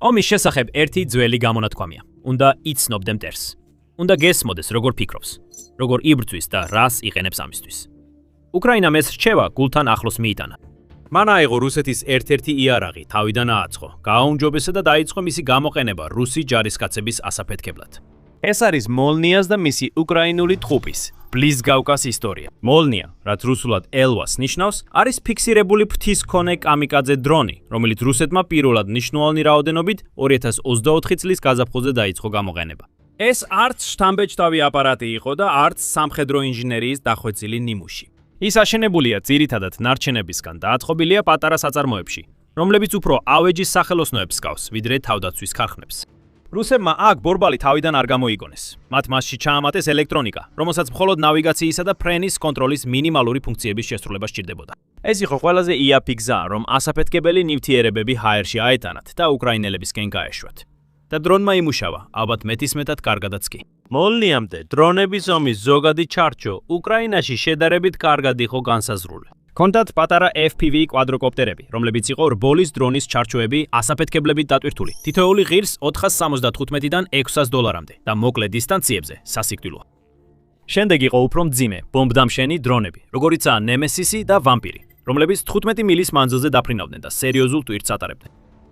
ომის შესახებ ერთი ძველი გამონათქვამია. უნდა იცნობდე მტერს. უნდა გესმოდეს, როგორ ფიქრობს, როგორ იბრძვის და რას იყენებს ამისთვის. უკრაინამ ეს რჩევა გულთან ახლოს მიიტანა. მან აიღო რუსეთის ერთ-ერთი იარაღი, თავიდან ააცხო, გააუმჯობესა და დაიწყო მისი გამოყენება რუსი ჯარისკაცების ასაფეთქებლად. ეს არის მოლნიას და მისი უკრაინული ტყუპის ბლიზგავკას ისტორია. მოლნია, რაც რუსულად ელვას ნიშნავს, არის ფიქსირებული ფრთისმქონე კამიკაძე დრონი, რომელიც რუსეთმა პირველად მნიშვნელოვანი რაოდენობით 2024 წლის გაზაფხულზე დაიწყო გამოყენება. ეს არც შთამბეჭდავი აპარატი იყო და არც სამხედრო ინჟინერიის დახვეწილი ნიმუში. ის აშენებულია ძირითადად ნარჩენებისგან და აწყობილია პატარა საწარმოებში, რომლებიც უფრო ავეჯის სახელოსნოებს ჰგავს, ვიდრე თავდაცვის ქარხნებს. რუსებმა აქ ბორბალი თავიდან არ გამოიგონეს. მათ მასში ჩაამატეს ელექტრონიკა, რომელსაც მხოლოდ ნავიგაციისა და ფრენის კონტროლის მინიმალური ფუნქციების შესრულება სჭირდებოდა. ეს იყო ყველაზე იაფი გზა, რომ ასაფეთქებელი ნივთიერებები ჰაერში აეტანათ და უკრაინელებისკენ გაეშვათ. და დრონმა იმუშავა, ალბათ მეტისმეტად კარგადაც კი. მოლნიამდე დრონების ომის ზოგადი ჩარჩო უკრაინაში შედარებით კარგად იყო განსაზღვრული. ჰქონდათ პატარა FPV კვადროკოპტერები, რომლებიც იყო რბოლის დრონის ჩარჩოები ასაფეთქებლებით დატვირთული. თითოეული ღირს $475-დან $600 და მოკლე დისტანციებზე სასიკვდილო. შემდეგ იყო უფრო მძიმე, ბომბდამშენი დრონები, როგორიცაა ნემესისი და ვამპირი, რომლებიც 15 მილის მანძილზე დაფრინავდნენ და სერიოზულ ტვირთს ატარებდნენ.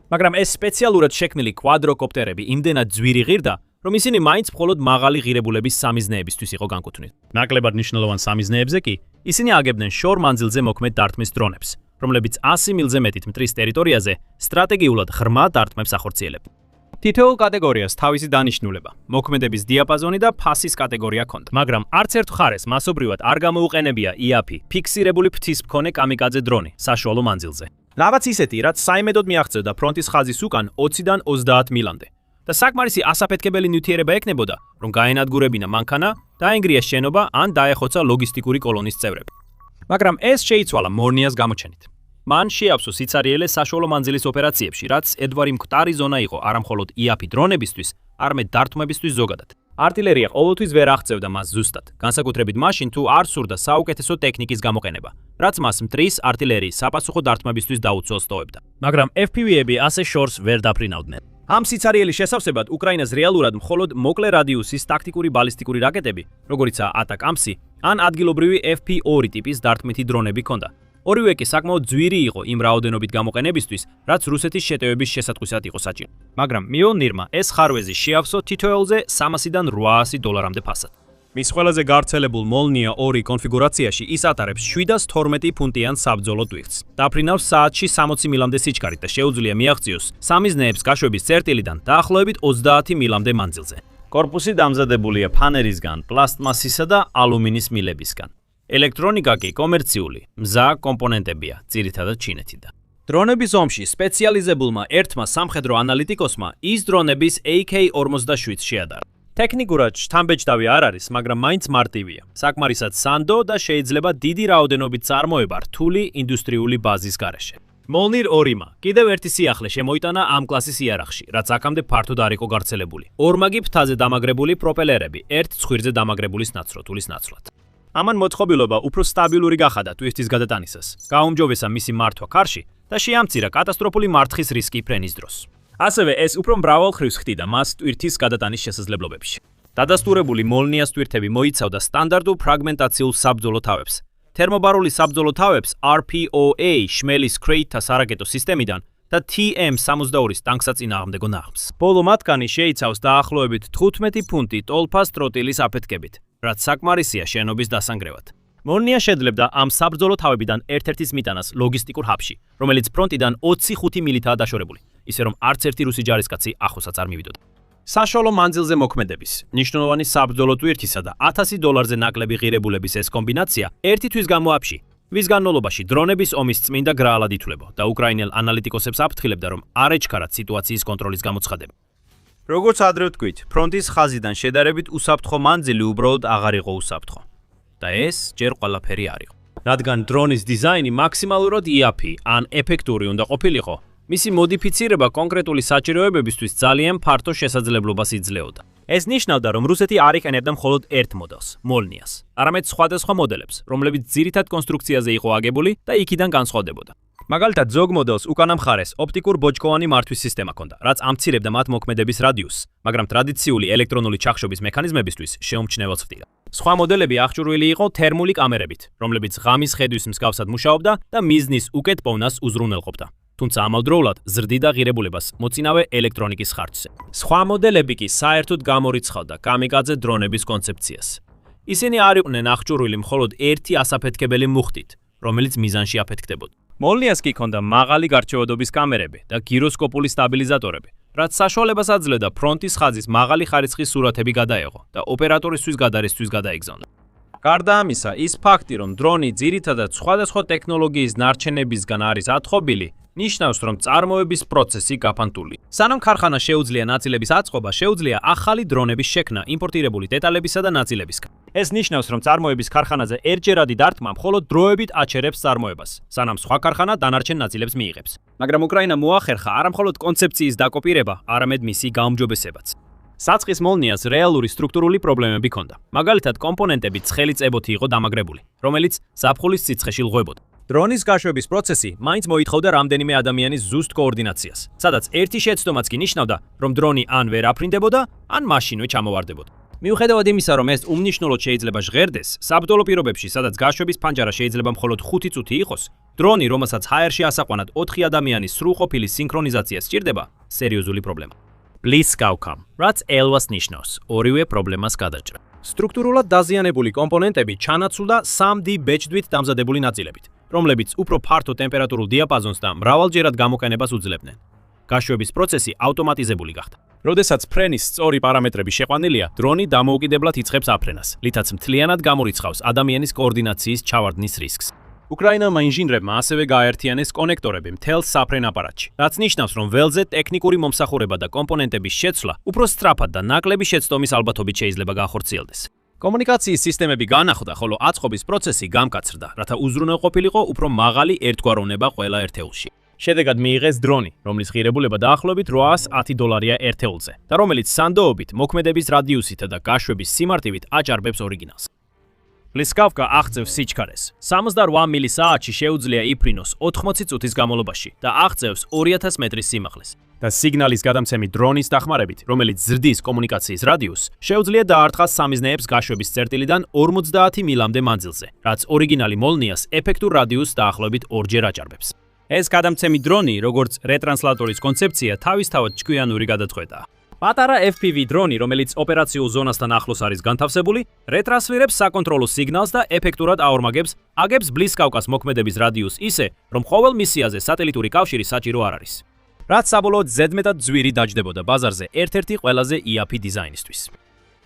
მაგრამ ეს სპეციალურად შექმნილი კვადროკოპტერები იმდენად ძვირი ღირდა, რომ ისინი მაინც მხოლოდ მაღალი ღირებულების სამიზნეებისთვის იყო განკუთვნილი. ნაკლებად მნიშვნელოვან სამიზნეებზე კი ისინი აგებდნენ შორ მანძილზე მოქმედ დარტყმის დრონებს, რომლებიც 100 მილზე მეტით მტრის ტერიტორიაზე სტრატეგიულად ღრმა დარტყმებს ახორციელებდნენ. თითოეულ კატეგორიას თავისი დანიშნულება, მოქმედების დიაპაზონი და ფასის კატეგორია ჰქონდა. მაგრამ არც ერთ მხარეს მასობრივად არ გამოუყენებია იაფი, ფიქსირებული ფრთისმქონე კამიკაძე დრონი საშუალო მანძილზე. რაღაც ისეთი, რაც საიმედოდ მიაღწევდა ფრონტის ხაზის უკან 20-დან 30 მილამდე. და საკმარისი ასაფეთქებელი ნივთიერება ექნებოდა, რომ გაენადგურებინა მანქანა, დაენგრია შენობა ან დაეხოცა ლოგისტიკური კოლონის წევრები. მაგრამ ეს შეიცვალა მორნიას გამოჩენით. მან შეავსო სიცარიელე საშუალო მანძილის ოპერაციებში, რაც ედვარი მკვდარი ზონა იყო არამხოლოდ იაფი დრონებისთვის, არამედ დარტყმებისთვის ზოგადად. არტილერია ყოველთვის ვერ აღწევდა მას ზუსტად, განსაკუთრებით მაშინ თუ არ სურდა საუკეთესო ტექნიკის გამოყენება, რაც მას მტრის არტილერიის საპასუხო დარტყმებისთვის დაუცველს ტოვებდა. მაგრამ FPV-ები ასე შორს ვერ დაფრინავდნენ. ამ სიცარიელის შესავსებად უკრაინას რეალურად მხოლოდ მოკლე რადიუსის ტაქტიკური ბალისტიკური რაკეტები, როგორიცაა ატაკამსი, ან ადგილობრივი FP2 ტიპის დარტყმითი დრონები ჰქონდა. ორივე კი საკმაოდ ძვირი იყო იმ რაოდენობით გამოყენებისთვის, რაც რუსეთის შეტევების შესატყვისად იყო საჭირო. მაგრამ მიოლნირმა ეს ხარვეზი შეავსო თითოეულზე $300-დან $800 ფასად. მის ყველაზე გავრცელებულ მოლნია 2 კონფიგურაციაში ის ატარებს 712 ფუნტიან საბრძოლო ტვირთს. დაფრინავს საათში 60 მილამდე სიჩქარით და შეუძლია მიაღწიოს სამიზნეებს გაშვების წერტილიდან დაახლოებით 30 მილამდე მანძილზე. კორპუსი დამზადებულია ფანერისგან, პლასტმასისა და ალუმინის მილებისგან. ელექტრონიკა კი კომერციული, მზა კომპონენტებია, ძირითადად ჩინეთიდან. დრონების ომში სპეციალიზებულმა ერთმა სამხედრო ანალიტიკოსმა ის დრონების AK-47 შეადარა. ტექნიკურად შთამბეჭდავი არ არის, მაგრამ მაინც მარტივია. საკმარისად სანდო და შეიძლება დიდი რაოდენობით წარმოება რთული ინდუსტრიული ბაზის გარეშე. მოლნირ 2-მა კიდევ ერთი სიახლე შემოიტანა ამ კლასის იარაღში, რაც აქამდე ფართოდ არ იყო გავრცელებული. ორმაგი ფრთაზე დამაგრებული პროპელერები, ერთ ცხვირზე დამაგრებული სნაცროთულის ნაცვლად. ამან მოწყობილობა უფრო სტაბილური გახადა ტვირთის გადატანისას. გაუმჯობესა მისი მართვა ქარში და შეამცირა კატასტროფული მარცხის რისკი ფრენის დროს. ასევე ეს უფრო მრავალხრივს ხდიდა მას ტვირთის გადატანის შესაძლებლობებში. დადასტურებული მოლნიას ტვირთები მოიცავდა სტანდარტულ ფრაგმენტაციულ საბრძოლო თავებს. თერმობარული საბრძოლო თავებს RPOA შმელის კრეიტთა სარაკეტო სისტემიდან და TM-62-ის ტანკსაწინააღმდეგო ნაღმს. ბოლო მათგანი შეიცავს დაახლოებით 15 ფუნტი ტოლფას ტროტილის აფეთქებით, რაც საკმარისია შენობის დასანგრევად. მოლნია შეძლებდა ამ საბრძოლო თავებიდან ერთ-ერთის მიტანას ლოგისტიკურ ჰაბში, რომელიც ფრონტიდან 25 მილითაა დაშორებული, ისე რომ არც ერთი რუსი ჯარისკაცი ახლოსაც არ მივიდოდა. საშუალო მანძილზე მოქმედების, მნიშვნელოვანი საბრძოლო ტვირთისა და $1000-ზე ნაკლები ღირებულების ეს კომბინაცია ერთი თვის გამოაფში, ვის განმავლობაში დრონების ომის წმინდა გრაალად ითვლება და უკრაინელ ანალიტიკოსებს აფრთხილებდა, რომ არ ეჩქარათ სიტუაციის კონტროლის გამოცხადება. როგორც ადრე ვთქვით, ფრონტის ხაზიდან შედარებით უსაფრთხო მანძილი უბრალოდ აღარ იყო უსაფრთხო. და ეს ჯერ ყველაფერი არ იყო. რადგან დრონის დიზაინი მაქსიმალურად იაფი ან ეფექტური უნდა ყოფილიყო, მისი მოდიფიცირება კონკრეტული საჭიროებებისთვის ძალიან ფართო შესაძლებლობას იძლეოდა. ეს ნიშნავდა, რომ რუსეთი არ იყენებდა მხოლოდ ერთ მოდელს, მოლნიას, არამედ სხვადასხვა მოდელებს, რომლებიც ძირითად კონსტრუქციაზე იყო აგებული და იქიდან განსხვავდებოდა. მაგალითად, ზოგ მოდელს უკანა მხარეს ოპტიკურ ბოჭკოვანი მართვის სისტემა ჰქონდა, რაც ამცირებდა მათ მოქმედების რადიუსს, მაგრამ ტრადიციული ელექტრონული ჩახშობის მექანიზმებისთვის შეუმჩნეველს ხდიდა. სხვა მოდელები აღჭურვილი იყო თერმული კამერებით, რომლებიც ღამის ხედვის მსგავსად მუშაობდა და მიზნის უკეთ პოვნას უზრუნველყოფდა. თუმცა ამავდროულად ზრდიდა ღირებულებას მოწინავე ელექტრონიკის ხარჯზე. სხვა მოდელები კი საერთოდ გამორიცხავდა კამიკაძე დრონების კონცეფციას. ისინი არ იყვნენ აღჭურვილი მხოლოდ ერთი ასაფეთქებელი მუხტით, რომელიც მიზანში აფეთქდებოდა. მოლნიას კი ჰქონდა მაღალი გარჩევადობის კამერები და გიროსკოპული სტაბილიზატორები, რაც საშუალებას აძლევდა ფრონტის ხაზის მაღალი ხარისხის სურათები გადაეღო და ოპერატორისთვის გადარისთვის გადაეგზავნა. გარდა ამისა, ის ფაქტი, რომ დრონი ძირითადად სხვადასხვა ტექნოლოგიის ნარჩენებისგან არის ათხოვილი, ნიშნავს, რომ წარმოების პროცესი გაფანტულია. სანამ ქარხანა შეუძლია ნაწილების აწყობა, შეუძლია ახალი დრონების შექმნა იმპორტირებული დეტალებისა და ნაწილებისგან. ეს ნიშნავს, რომ წარმოების ქარხანაზე ერთჯერადი დარტყმა მხოლოდ დროებით აჩერებს წარმოებას, სანამ სხვა ქარხანა დანარჩენ ნაწილებს მიიღებს. მაგრამ უკრაინა მოახერხა არა მხოლოდ კონცეფციის დაკოპირება, არამედ მისი გაუმჯობესებაც. საწყის მოლნიას რეალური სტრუქტურული პრობლემები ჰქონდა. მაგალითად, კომპონენტები ცხელი წებოთი იყო დამაგრებული, რომელიც ზაფხულის სიცხეში ლღვებოდა. დრონის გაშვების პროცესი მაინც მოითხოვდა რამდენიმე ადამიანის ზუსტ კოორდინაციას, სადაც ერთი შეცდომაც კი ნიშნავდა, რომ დრონი ან ვერ აფრინდებოდა, ან მაშინვე ჩამოვარდებოდა. მიუხედავად იმისა, რომ ეს უმნიშვნელოდ შეიძლება ჟღერდეს, საბრძოლო პირობებში, სადაც გაშვების ფანჯარა შეიძლება მხოლოდ 5 წუთი იყოს, დრონი, რომელსაც ჰაერში ასაყვანად 4 ადამიანის სრულყოფილი სინქრონიზაცია სჭირდება, სერიოზული პრობლემა. Bliskavka, რაც ელვას ნიშნავს, ორივე პრობლემას გადაჭრა. სტრუქტურულად დაზიანებული კომპონენტები ჩანაცვლდა 3D ბეჭდვით დამზადებული ნაწილებით, რომლებიც უფრო ფართო ტემპერატურულ დიაპაზონს და მრავალჯერად გამოყენებას უძლებდნენ. გაშვების პროცესი ავტომატიზებული გახდა. როდესაც ფრენის სწორი პარამეტრები შეყვანილია, დრონი დამოუკიდებლად იწყებს აფრენას, რითაც მთლიანად გამორიცხავს ადამიანის კოორდინაციის ჩავარდნის რისკს. უკრაინელმა ინჟინრებმა ასევე გააერთიანეს კონექტორები მთელ საფრენ აპარატში, რაც ნიშნავს, რომ ველზე ტექნიკური მომსახურება და კომპონენტების შეცვლა უფრო სწრაფად და ნაკლები შეცდომის ალბათობით შეიძლება გაახორციელდეს. კომუნიკაციის სისტემები განახლდა, ხოლო აწყობის პროცესი გამკაცრდა, რათა უზრუნველყოფილიყო უფრო მაღალი ერთგვაროვნება ყველა ერთეულში. შედეგად მიიღეს დრონი, რომლის ღირებულება დაახლოებით $810 ერთეულზე და რომელიც სანდოობით, მოქმედების რადიუსით და გაშვების სიმარტივით აჭარბებს ორიგინალს. Bliskavka აღწევს სიჩქარეს. 78 მილისაათში შეუძლია იფრინოს 80 წუთის განმავლობაში და აღწევს 2000 მეტრის სიმაღლეს. და სიგნალის გადამცემი დრონის დახმარებით, რომელიც ზრდის კომუნიკაციის რადიუსს, შეუძლია დაარტყას სამიზნეებს გაშვების წერტილიდან 50 მილამდე მანძილზე, რაც ორიგინალი მოლნიას ეფექტურ რადიუსს დაახლოებით 2-ჯერ აჭარბებს. ეს გადამცემი დრონი, როგორც რეტრანსლატორის კონცეფცია, თავისთავად ჭკვიანური გადაწყვეტაა. პატარა FPV დრონი, რომელიც ოპერაციულ ზონასთან ახლოს არის განთავსებული, რეტრანსლირებს საკონტროლო სიგნალს და ეფექტურად აორმაგებს, აგებს Bliskavkas მოქმედების რადიუსს ისე, რომ ყოველ მისიაზე სატელიტური კავშირი საჭირო არ არის. რაც საბოლოოდ ზედმეტად ძვირი დაჯდებოდა ბაზარზე ერთ-ერთი ყველაზე იაფი დიზაინისთვის.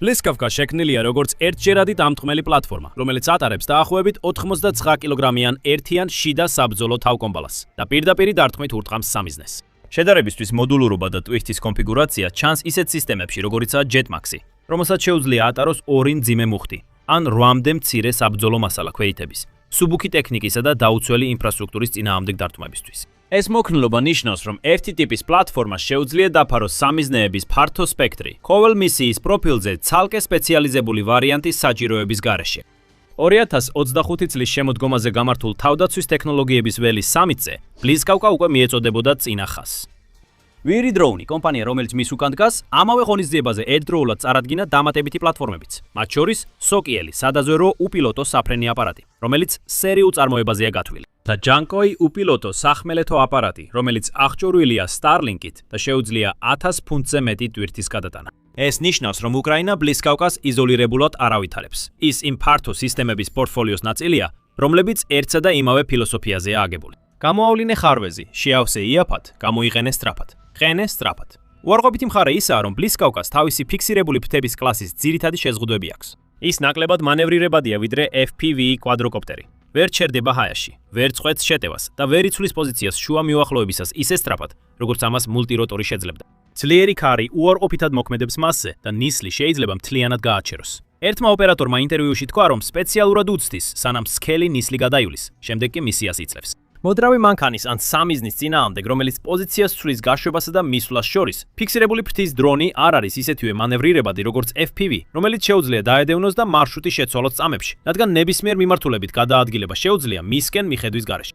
Bliskavka შექმნილია როგორც ერთჯერადი დამთქმელი პლატფორმა, რომელიც ატარებს დაახლოებით 89 კილოგრამიან ერთიან შიდა საბრძოლო თავკომბალას და პირდაპირ დარტყმით ურტყამს სამიზნეს. შედარებისთვის მოდულურობა და ტვისტის კონფიგურაცია ჩანს ისეთ სისტემებში, როგორიცაა Jetmax-ი, რომელსაც შეუძლია ატაროს 2 მძიმე მუხტი, ან 8-მდე მცირე საბრძოლო მასალა ქვეითების, სუბუქი ტექნიკისა და დაუცველი ინფრასტრუქტურის წინააღმდეგ დარტყმებისთვის. ეს მოქნილობა ნიშნავს, რომ ერთი ტიპის პლატფორმას შეუძლია დაფაროს სამიზნეების ფართო სპექტრი, ყოველ მისიის პროფილზე ცალკე სპეციალიზებული ვარიანტის საჭიროების გარეშე. 2025 წლის შემოდგომაზე გამართულ თავდაცვის ტექნოლოგიების ველის სამიტზე Bliskavka უკვე მიეწოდებოდა წინა ხაზს. Viri Drone კომპანია, რომელიც მის უკან დგას, ამავე ღონისძიებაზე ერთდროულად წარადგინა დამატებითი პლატფორმებიც, მათ შორის Sokieli სადაზვერო უპილოტო საფრენი აპარატი, რომელიც სერიულ წარმოებაზეა გათვლილი, და Jankoi უპილოტო სახმელეთო აპარატი, რომელიც აღჭურვილია Starlink-ით და შეუძლია 1000 ფუნტზე მეტი ტვირთის გადატანა. ეს ნიშნავს, რომ უკრაინა Bliskavkas იზოლირებულად არ ავითარებს. ის იმ ფართო სისტემების პორტფოლიოს ნაწილია, რომლებიც ერთსა და იმავე ფილოსოფიაზეა აგებული. გამოავლინე ხარვეზი, შეავსე იაფად, გამოიყენე სწრაფად. ყენე სწრაფად. უარყოფითი მხარე ისაა, რომ Bliskavkas თავისი ფიქსირებული ფრთების კლასის ძირითადი შეზღუდვები აქვს. ის ნაკლებად მანევრირებადია, ვიდრე FPV კვადროკოპტერი. ვერ ჩერდება ჰაერში, ვერ წყვეტს შეტევას და ვერ იცვლის პოზიციას შუა მიუახლოებისას ისე სწრაფად, როგორც ამას მულტიროტორი შეძლებდა. ძლიერი ქარი უარყოფითად მოქმედებს მასზე და ნისლი შეიძლება მთლიანად გააჩეროს. ერთმა ოპერატორმა ინტერვიუში თქვა, რომ სპეციალურად უცდის, სანამ სქელი ნისლი გადაივლის, შემდეგ კი მისიას იწევს. მოდრავი მანქანის ან სამიზნის წინააღმდეგ, რომელიც პოზიციას ცვლის გაშვებასა და მისვლას შორის, ფიქსირებული ფრთის დრონი არ არის ისეთივე მანევრირებადი, როგორც FPV, რომელიც შეუძლია დაედევნოს და მარშრუტი შეცვალოს წამებში, რადგან ნებისმიერ მიმართულებით გადაადგილება შეუძლია მისკენ მიხედვის გარეშე.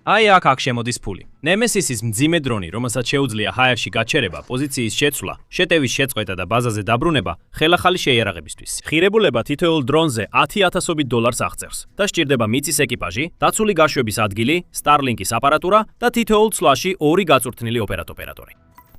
აი აქ შემოდის ფული. ნემესისის მძიმე დრონი, რომელსაც შეუძლია ჰაერში გაჩერება, პოზიციის შეცვლა, შეტევის შეწყვეტა და ბაზაზე დაბრუნება, ხელახალი შეიარაღებისთვის. ღირებულება თითოეულ დრონზე $10,000 აღწევს და სჭირდება მიწის ეკიპაჟი, დაცული გაშვების ადგილი, Starlink-ის აპარატურა და თითოეულ ცვლაში 2 გაწვრთნილი ოპერატორი.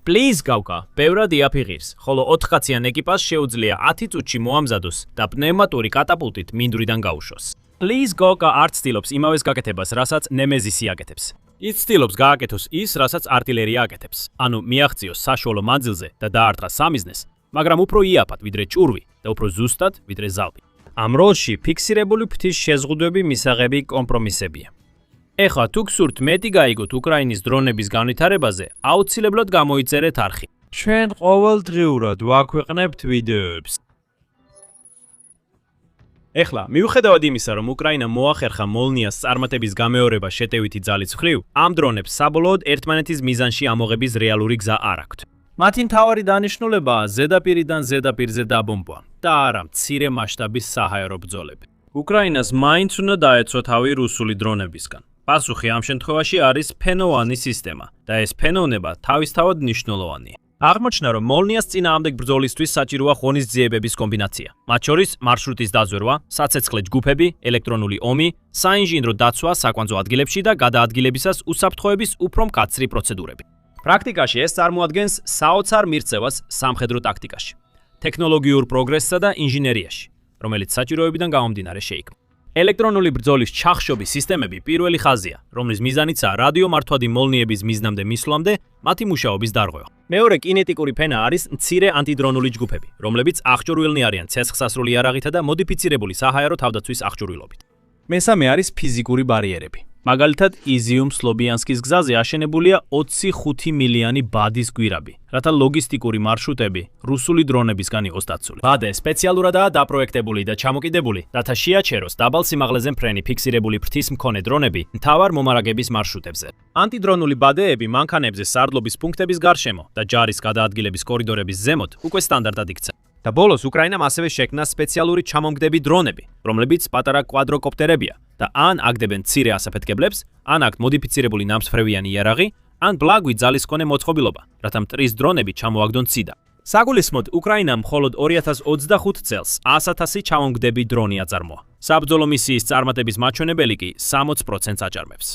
Please გავკა, ბევრად იაფიღირს, ხოლო 4 კაციან ეკიპაჟს შეუძლია 10 წუთში მოამზადოს და პნევმატური კატაპულტით მინდვრიდან გაუშვოს. Please Goka არ ცდილობს იმავეს გაკეთებას, რასაც ნემეზისი აკეთებს. ის ცდილობს გააკეთოს ის, რასაც артиლერია აკეთებს. ანუ მიაღწიოს საშუალო მანძილზე და დაარტყას სამიზნეს, მაგრამ უფრო იაფად ვიდრე ჭურვი და უფრო ზუსტად ვიდრე ზალპი. ამ როლში ფიქსირებული ფრთის შეზღუდვები მისაღები კომპრომისებია. ეხლა თუ გსურთ მეტი გაიგოთ უკრაინის დრონების განვითარებაზე, აუცილებლად გამოიწერეთ არხი. ჩვენ ყოველდღიურად ვაქვეყნებთ ვიდეოებს. ეხლა, მიუხედავად იმისა, რომ უკრაინა მოახერხა მოლნიას წარმატების გამეორება შეტევითი ძალის მხრივ, ამ დრონებს საბოლოოდ ერთმანეთის მიზანში ამოღების რეალური გზა არ აქვთ. მათი მთავარი დანიშნულებაა ზედაპირიდან ზედაპირზე დაბომბვა და არა მცირე მასშტაბის საჰაერო ბრძოლები. უკრაინას მაინც უნდა დაეცვა თავი რუსული დრონებისგან. პასუხი ამ შემთხვევაში არის ფენოვანი სისტემა და ეს ფენოვნება თავისთავად მნიშვნელოვანია. აღმოჩნდა, რომ მოლნიას წინააღმდეგ ბრძოლისთვის საჭიროა ღონისძიებების კომბინაცია. მათ შორის მარშრუტის დაზვერვა, საცეცხლე ჯგუფები, ელექტრონული ომი, საინჟინრო დაცვა საკვანძო ადგილებში და გადაადგილებისას უსაფრთხოების უფრო მკაცრი პროცედურები. პრაქტიკაში ეს წარმოადგენს საოცარ მიღწევას სამხედრო ტაქტიკაში, ტექნოლოგიურ პროგრესსა და ინჟინერიაში, რომელიც საჭიროებიდან გამომდინარე შეიქმნა. ელექტრონული ბრძოლის ჩახშობის სისტემები პირველი ხაზია, რომლის მიზანიცაა რადიომართვადი მოლნიების მიზნამდე მისვლამდე მათი მუშაობის დარღვევა. მეორე კინეტიკური ფენა არის მცირე ანტიდრონული ჯგუფები, რომლებიც აღჭურვილნი არიან ცეცხლსასროლი იარაღითა და მოდიფიცირებული საჰაერო თავდაცვის აღჭურვილობით. მესამე არის ფიზიკური ბარიერები. მაგალითად, იზიუმ-სლობიანსკის გზაზე აშენებულია 25 მილიანი ბადის გვირაბი, რათა ლოგისტიკური მარშრუტები რუსული დრონებისგან იყოს დაცული. ბადე სპეციალურადაა დაპროექტებული და ჩამოკიდებული, რათა შეაჩეროს დაბალ სიმაღლეზე მფრენი ფიქსირებული ფრთის მქონე დრონები მთავარ მომარაგების მარშრუტებზე. ანტიდრონული ბადეები მანქანებზე სარდლობის პუნქტების გარშემო და ჯარის გადაადგილების კორიდორების ზემოთ უკვე სტანდარტად იქცა. და ბოლოს უკრაინამ ასევე შექმნა სპეციალური ჩამომგდები დრონები, რომლებიც პატარა კვადროკოპტერებია და ან აგდებენ მცირე ასაფეთქებლებს, ან აქვთ მოდიფიცირებული ნამსხვრევიანი იარაღი, ან ბლაგვი ძალისხმონე მოწყობილობა, რათა მტრის დრონები ჩამოაგდონ ციდა. საგულისხმოდ, უკრაინამ მხოლოდ 2025 წელს 100,000 ჩამომგდები დრონი აწარმოა. საბრძოლო მისიის წარმატების მაჩვენებელი კი 60%-ს აჭარბებს.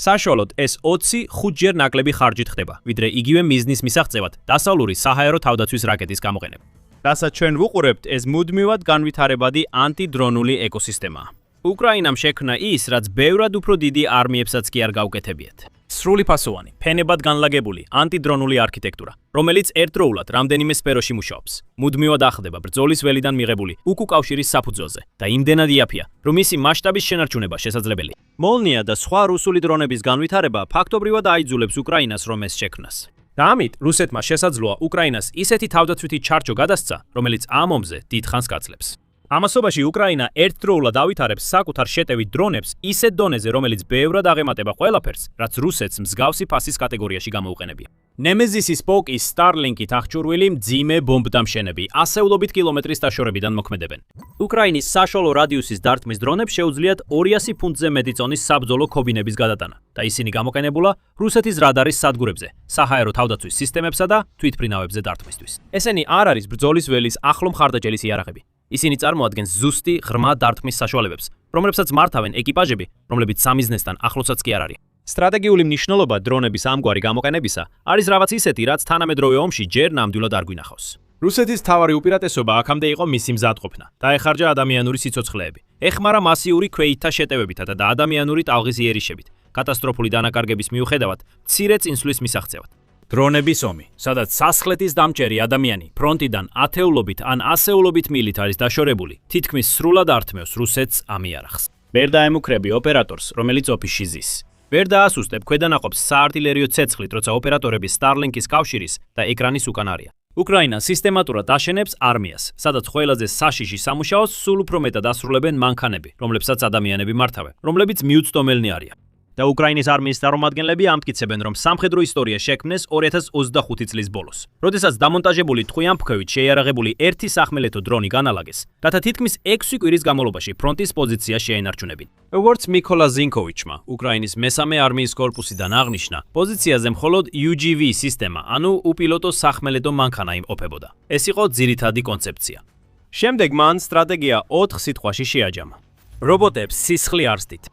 საშუალოდ ეს 20 5-ჯერ ნაკლები ხარჯით ხდება, ვიდრე იგივე მიზნის მისაღწევად დასავლური საჰაერო თავდაცვის რაკეტის გამოყენება. რასაც ჩვენ ვუყურებთ, ეს მუდმივად განვითარებადი ანტიდრონული ეკოსისტემაა. უკრაინამ შექმნა ის, რაც ბევრად უფრო დიდი არმიებსაც კი არ გაუკეთებიათ. სრული ფასოვანი, ფენებად განლაგებული ანტიდრონული არქიტექტურა, რომელიც ერთდროულად რამდენიმე სფეროში მუშაობს. მუდმივად ახდება ბრძოლის ველიდან მიღებული უკუკავშირის საფუძველზე და იმდენად იაფია, რომ მისი მასშტაბის შენარჩუნება შესაძლებელია. მოლნია და სხვა რუსული დრონების განვითარება ფაქტობრივად აიძულებს უკრაინას რომ ეს შექმნას. და ამით რუსეთმა შესაძლოა უკრაინას ისეთი თავდაცვითი ჩარჩო გადასცა, რომელიც ამ ომზე დიდხანს გაძლებს. ამასობაში უკრაინა ერთდროულად ავითარებს საკუთარ შეტევით დრონებს ისეთ დონეზე, რომელიც ბევრად აღემატება ყველაფერს, რაც რუსეთს მსგავსი ფასის კატეგორიაში გამოუყენებია. ნემეზისის პოლკის Starlink-ით აღჭურვილი მძიმე ბომბდამშენები ასეულობით კილომეტრის დაშორებიდან მოქმედებენ. უკრაინის საშუალო რადიუსის დარტყმის დრონებს შეუძლიათ 200 ფუნტზე მეტი წონის საბრძოლო ქობინების გადატანა და ისინი გამოყენებულა რუსეთის რადარის სადგურებზე, საჰაერო თავდაცვის სისტემებსა და თვითმფრინავებზე დარტყმისთვის. ესენი არ არის ბრძოლის ველის ახლო მხარდაჭერის იარაღები. ისინი წარმოადგენს ზუსტი ღრმა დარტყმის საშუალებებს, რომლებსაც მართავენ ეკიპაჟები, რომლებიც სამიზნესთან ახლოსაც კი არ არიან. სტრატეგიული მნიშვნელობა დრონების ამგვარი გამოყენებისა არის რაღაც ისეთი, რაც თანამედროვე ომში ჯერ ნამდვილად არ გვინახავს. რუსეთის მთავარი უპირატესობა აქამდე იყო მისი მზადყოფნა, დაეხარჯა ადამიანური სიცოცხლეები, ეხმარა მასიური ქვეითთა შეტევებითა და ადამიანური ტალღის იერიშებით, კატასტროფული დანაკარგების მიუხედავად მცირე წინსვლის მისაღწევად. დრონების ომი, სადაც სასხლეთის დამჭერი ადამიანი ფრონტიდან ათეულობით ან ასეულობით მილით არის დაშორებული, თითქმის სრულად ართმევს რუსეთს ამ იარაღს. ვერ დაემუქრები ოპერატორს, რომელიც ოფისში ზის. ვერ დაასუსტებ ქვედანაყოფს საარტილერიო ცეცხლით, როცა ოპერატორები Starlink-ის კავშირის და ეკრანის უკან არიან. უკრაინა სისტემატურად აშენებს არმიას, სადაც ყველაზე საშიში სამუშაოს სულ უფრო მეტად ასრულებენ მანქანები, რომლებსაც ადამიანები მართავენ, რომლებიც მიუწვდომელნი არიან. და უკრაინის არმიის წარმომადგენლები ამტკიცებენ, რომ სამხედრო ისტორია შექმნეს 2025 წლის ბოლოს, როდესაც დამონტაჟებული ტყვიამფრქვევით შეიარაღებული ერთი სახმელეთო დრონი განალაგეს, რათა თითქმის 6 კვირის განმავლობაში ფრონტის პოზიცია შეენარჩუნებინ. როგორც მიკოლა ზინკოვიჩმა, უკრაინის მესამე არმიის კორპუსიდან აღნიშნა, პოზიციაზე მხოლოდ UGV სისტემა, ანუ უპილოტო სახმელეთო მანქანა იმყოფებოდა. ეს იყო ძირითადი კონცეფცია. შემდეგ მან სტრატეგია 4 სიტყვაში შეაჯამა. რობოტებს სისხლი არსდით.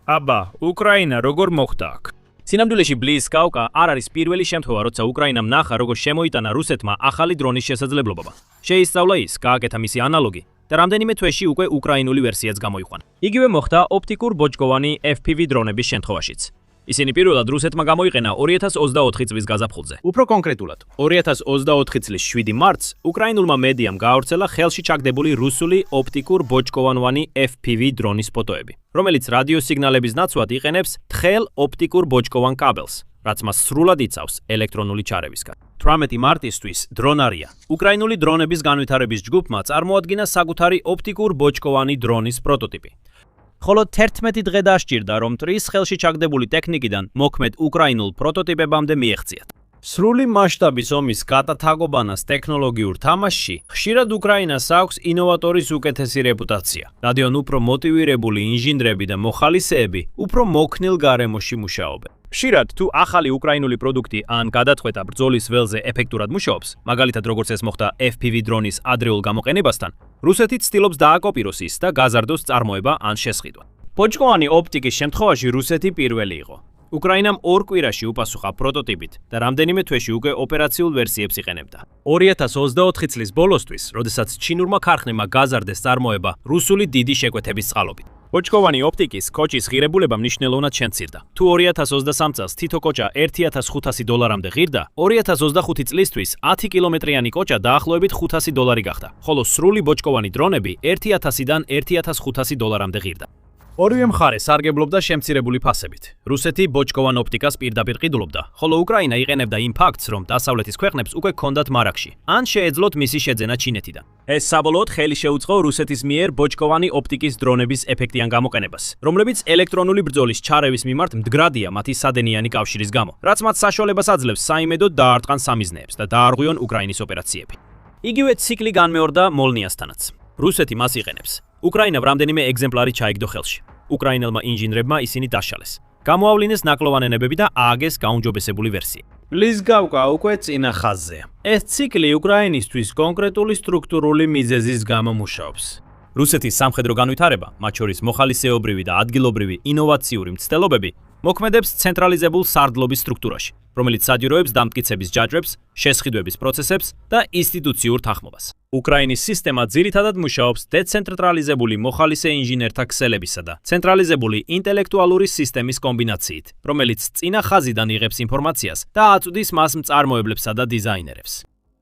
აბა, უკრაინა როგორ მოხდა აქ? სინამდვილეში ბლისკაუკა არ არის პირველი შემთხვევა, როცა უკრაინამ ნახა, როგორ შემოიტანა რუსეთმა ახალი დრონის შესაძლებლობა. შეისწავლა ის, გააკეთა მისი ანალოგი და რამდენიმე თვეში უკვე უკრაინული ვერსიაც გამოიყვანა. იგივე მოხდა ოპტიკურ ბოჭკოვანი FPV დრონების შემთხვევაშიც. ისინი პირველად რუსეთმა გამოიყენა 2024 წლის გაზაფხულზე. უფრო კონკრეტულად, 2024 წლის 7 მარტს უკრაინულმა მედიამ გაავრცელა ხელში ჩაგდებული რუსული ოპტიკურ ბოჭკოვანვანი FPV დრონის ფოტოები, რომელიც რადიო სიგნალების ნაცვლად იყენებს თხელ ოპტიკურ ბოჭკოვან კაბელს, რაც მას სრულად იცავს ელექტრონული ჩარევისგან. 18 მარტისთვის დრონარია. უკრაინული დრონების განვითარების ჯგუფმა წარმოადგინა საკუთარი ოპტიკურ ბოჭკოვანი დრონის პროტოტიპი. ხოლო 11 დღე დასჭირდა, რომ მტრის ხელში ჩაგდებული ტექნიკიდან მოქმედ უკრაინულ პროტოტიპებამდე მიეღწიათ. სრული მასშტაბის ომის გადათაგობანას ტექნოლოგიურ თამაშში ხშირად უკრაინას აქვს ინოვატორის უკეთესი რეპუტაცია. დადიონ უფრო მოტივირებული ინჟინრები და მოხალისეები უფრო მოქნილ გარემოში მუშაობენ. ხშირად თუ ახალი უკრაინული პროდუქტი ან გადაწყვეტა ბრძოლის ველზე ეფექტურად მუშაობს, მაგალითად როგორც ეს მოხდა FPV დრონის ადრეულ გამოყენებასთან, რუსეთი ცდილობს დააკოპიროს ის და გაზარდოს წარმოება ან შესყიდვა. ბოჭკოვანი ოპტიკის შემთხვევაში რუსეთი პირველი იყო. უკრაინამ 2 კვირაში უპასუხა პროტოტიპით და რამდენიმე თვეში უკვე ოპერაციულ ვერსიებს იყენებდა. 2024 წლის ბოლოსთვის, როდესაც ჩინურმა ქარხნებმა გაზარდეს წარმოება რუსული დიდი შეკვეთების წყალობით. ბოჭკოვანი ოპტიკის კოჭის ღირებულება მნიშვნელოვნად შემცირდა. თუ 2023 წელს თითო კოჭა $1,500-მდე ღირდა, 2025 წლისთვის 10 კილომეტრიანი კოჭა დაახლოებით $500 გახდა, ხოლო სრული ბოჭკოვანი დრონები $1,000-დან $1,500-მდე ღირდა. ორივე მხარე სარგებლობდა შემცირებული ფასებით. რუსეთი ბოჭკოვან ოპტიკას პირდაპირ ყიდულობდა, ხოლო უკრაინა იყენებდა იმ ფაქტს, რომ დასავლეთის ქვეყნებს უკვე ჰქონდათ მარაგში, ან შეეძლოთ მისი შეძენა ჩინეთიდან. ეს საბოლოოდ ხელი შეუწყო რუსეთის მიერ ბოჭკოვანი ოპტიკის დრონების ეფექტიან გამოყენებას, რომლებიც ელექტრონული ბრძოლის ჩარევის მიმართ მდგრადია მათი სადენიანი კავშირის გამო, რაც მათ საშუალებას აძლევს საიმედოდ დაარტყან სამიზნეებს და დაარღვიონ უკრაინის ოპერაციები. იგივე ციკლი განმეორდა მოლნიასთანაც. რუსეთი მას იყენებს. უკრაინამ რამდენიმე ეგზემპლარი ჩაიგდო ხელში. უკრაინელმა ინჟინრებმა ისინი დაშალეს. გამოავლინეს ნაკლოვანენებები და ააგეს გაუმჯობესებული ვერსია. ბლისკაუკა უკვე წინა ხაზზეა. ეს ციკლი უკრაინისთვის კონკრეტული სტრუქტურული მიზეზის გამო მუშაობს. რუსეთის სამხედრო განვითარება, მათ შორის მოხალისეობრივი და ადგილობრივი ინოვაციური მცდელობები, მოქმედებს ცენტრალიზებულ სარდლობის სტრუქტურაში, რომელიც საჯაროებს დამტკიცების ჯაჭვებს, შესყიდვების პროცესებს და ინსტიტუციურ თანხმობას. უკრაინის სისტემა ძირითადად მუშაობს დეცენტრალიზებული მოხალისე ინჟინერთა ქსელებისა და ცენტრალიზებული ინტელექტუალური სისტემის კომბინაციით, რომელიც წინა ხაზიდან იღებს ინფორმაციას და აწვდის მას მწარმოებლებსა და დიზაინერებს.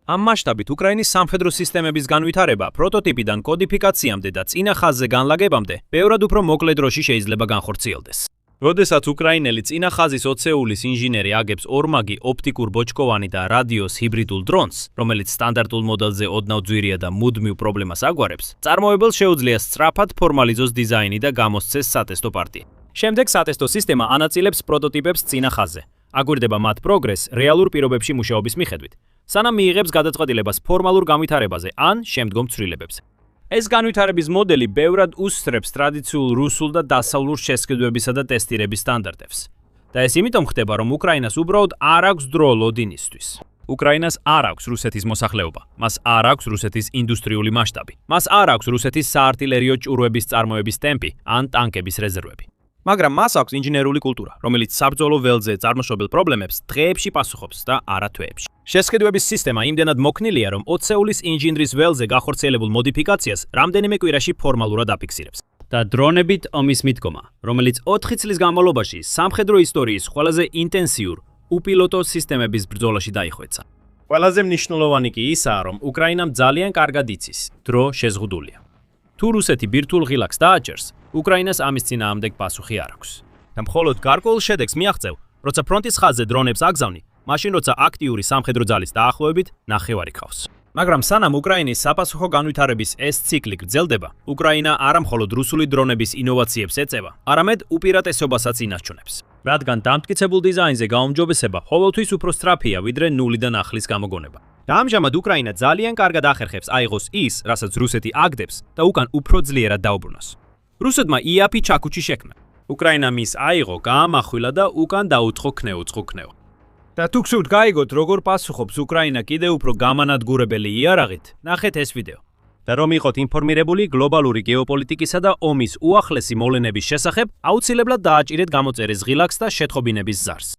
ამ მასშტაბით უკრაინის სამხედრო სისტემების განვითარება პროტოტიპიდან კოდიფიკაციამდე და წინა ხაზზე განლაგებამდე ბევრად უფრო მოკლე დროში შეიძლება განხორციელდეს. როდესაც უკრაინელი წინა ხაზის ოცეულის ინჟინერი აგებს ორმაგი ოპტიკურ ბოჭკოვანი და რადიოს ჰიბრიდულ დრონს, რომელიც სტანდარტულ მოდელზე ოდნავ ძვირია და მუდმივ პრობლემას აგვარებს, წარმოებელს შეუძლია სწრაფად ფორმალიზოს დიზაინი და გამოსცეს სატესტო პარტია. შემდეგ სატესტო სისტემა ანაწილებს პროტოტიპებს წინა ხაზზე. აგვირდება მათ პროგრესს რეალურ პირობებში მუშაობის მიხედვით, სანამ მიიღებს გადაწყვეტილებას ფორმალურ განვითარებაზე ან შემდგომ ცვლილებებზე. ეს განვითარების მოდელი ბევრად უსწრებს ტრადიციულ რუსულ და დასავლურ შესყიდვებისა და ტესტირების სტანდარტებს. და ეს იმიტომ ხდება, რომ უკრაინას უბრალოდ არ აქვს დრო ლოდინისთვის. უკრაინას არ აქვს რუსეთის მოსახლეობა, მას არ აქვს რუსეთის ინდუსტრიული მასშტაბი, მას არ აქვს რუსეთის საარტილერიო ჭურვების წარმოების ტემპი ან ტანკების რეზერვები. მაგრამ მას აქვს ინჟინერული კულტურა, რომელიც საბრძოლო ველზე წარმოშობილ პრობლემებს დღეებში პასუხობს და არა თვეებში. შესყიდვების სისტემა იმდენად მოქნილია, რომ ოცეულის ინჟინრის ველზე გახორციელებულ მოდიფიკაციას რამდენიმე კვირაში ფორმალურად აფიქსირებს. და დრონებით ომის მიდგომა, რომელიც 4 წლის განმავლობაში სამხედრო ისტორიის ყველაზე ინტენსიურ უპილოტო სისტემების ბრძოლაში დაიხვეცა. ყველაზე მნიშვნელოვანი კი ისაა, რომ უკრაინამ ძალიან კარგად იცის, დრო შეზღუდულია. თუ რუსეთი ბირთვულ ღილაკს დააჭერს, უკრაინას ამის წინააღმდეგ პასუხი არ აქვს. და მხოლოდ გარკვეულ შედეგს მიაღწევ, როცა ფრონტის ხაზზე დრონებს აგზავნი, მაშინ როცა აქტიური სამხედრო ძალის დაახლოებით ნახევარი ქავს. მაგრამ სანამ უკრაინის საპასუხო განვითარების ეს ციკლი გრძელდება, უკრაინა არა მხოლოდ რუსული დრონების ინოვაციებს ეწევა, არამედ უპირატესობასაც ინარჩუნებს. რადგან დამტკიცებულ დიზაინზე გაუმჯობესება ყოველთვის უფრო სწრაფია, ვიდრე ნულიდან ახლის გამოგონება. და ამჟამად უკრაინა ძალიან კარგად ახერხებს აიღოს ის, რასაც რუსეთი აგდებს და უკან უფრო ძლიერად დაუბრუნოს. რუსეთმა იაფი ჩაქუჩი შექმნა. უკრაინა მის აიღო, გაამახვილა და უკან დაუწყო ქნეუწყუ. და თუ გსურთ გაიგოთ, როგორ პასუხობს უკრაინა კიდევ უფრო გამანადგურებელი იარაღით, ნახეთ ეს ვიდეო. და რომ იყოთ ინფორმირებული გლობალური გეოპოლიტიკისა და ომის უახლესი მოვლენების შესახებ, აუცილებლად დააჭირეთ გამოწერის ღილაკს და შეთხოვინების ზარს.